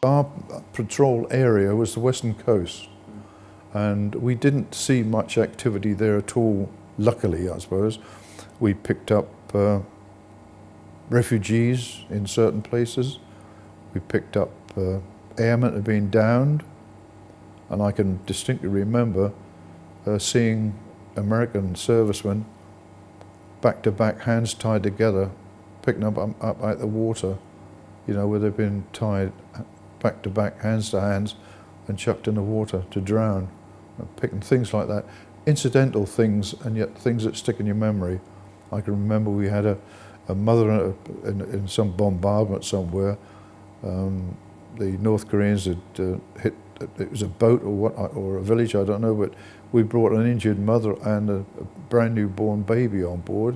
Our patrol area was the western coast, and we didn't see much activity there at all, luckily, I suppose. We picked up refugees in certain places. We picked up airmen who had been downed, and I can distinctly remember seeing American servicemen back-to-back, hands tied together, picking up out the water, you know, where they've been tied back-to-back, hands to hands, and chucked in the water to drown. Picking things like that, incidental things, and yet things that stick in your memory. I can remember we had a mother in some bombardment somewhere. The North Koreans had hit, it was a boat or a village, I don't know, but we brought an injured mother and a brand new born baby on board,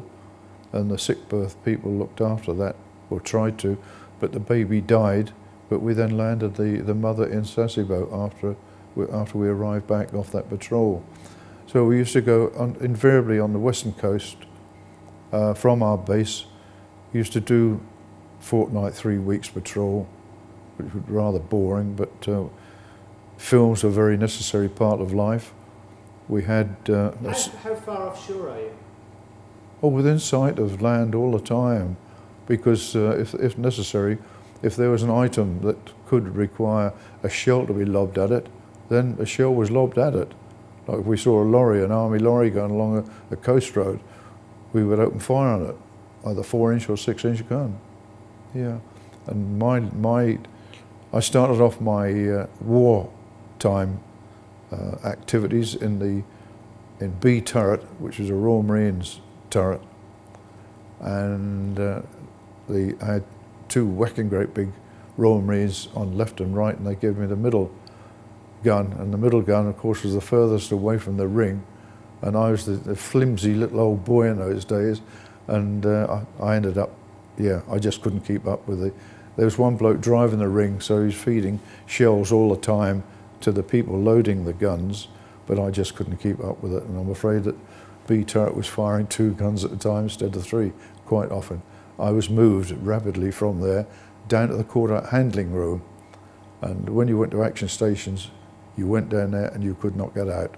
and the sick berth people looked after that, or tried to, but the baby died. But we then landed the mother in Sasebo after we arrived back off that patrol. So we used to go invariably on the western coast from our base. We used to do fortnight, 3 weeks patrol, which was rather boring, but films are a very necessary part of life. We had... how far offshore are you? Oh, within sight of land all the time, because if necessary, if there was an item that could require a shell to be lobbed at it, then a shell was lobbed at it. Like if we saw a lorry, an army lorry going along a coast road, we would open fire on it, either 4-inch or 6-inch gun. Yeah, and I started off my wartime activities in B turret, which was a Royal Marines turret, and I had 2 whacking great big Royal Marines on left and right, and they gave me the middle gun, and the middle gun of course was the furthest away from the ring, and I was the flimsy little old boy in those days, and I ended up, yeah, I just couldn't keep up with it. There was one bloke driving the ring, so he was feeding shells all the time to the people loading the guns, but I just couldn't keep up with it, and I'm afraid that B turret was firing 2 guns at a time instead of 3 quite often. I was moved rapidly from there down to the quarter handling room, and when you went to action stations, you went down there and you could not get out.